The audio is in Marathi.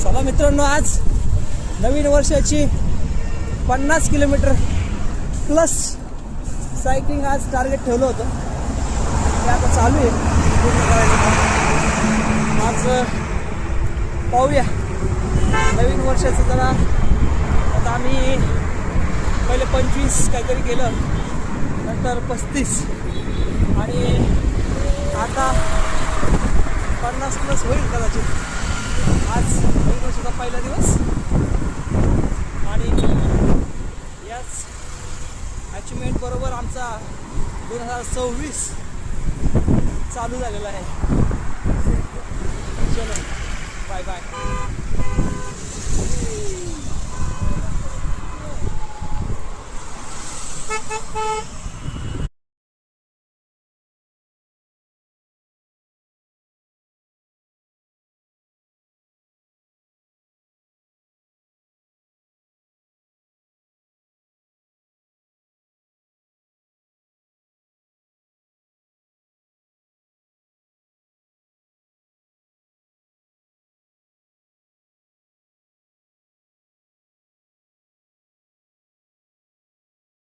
चला मित्रांनो, आज नवीन वर्षाची 50 किलोमीटर प्लस सायकलिंग आज टार्गेट ठेवलं होतं. ते आता चालू आहे पूर्ण करायचं. आज पाहूया नवीन वर्षाचं जरा. आता आम्ही पहिले 25 काहीतरी केलं, नंतर 35 आणि आता 50 प्लस होईल कदाचित. आज नवीन वर्षाचा पहिला दिवस आणि याच अचिव्हमेंट बरोबर आमचा 2026 चालू झालेला आहे. चलो बाय बाय.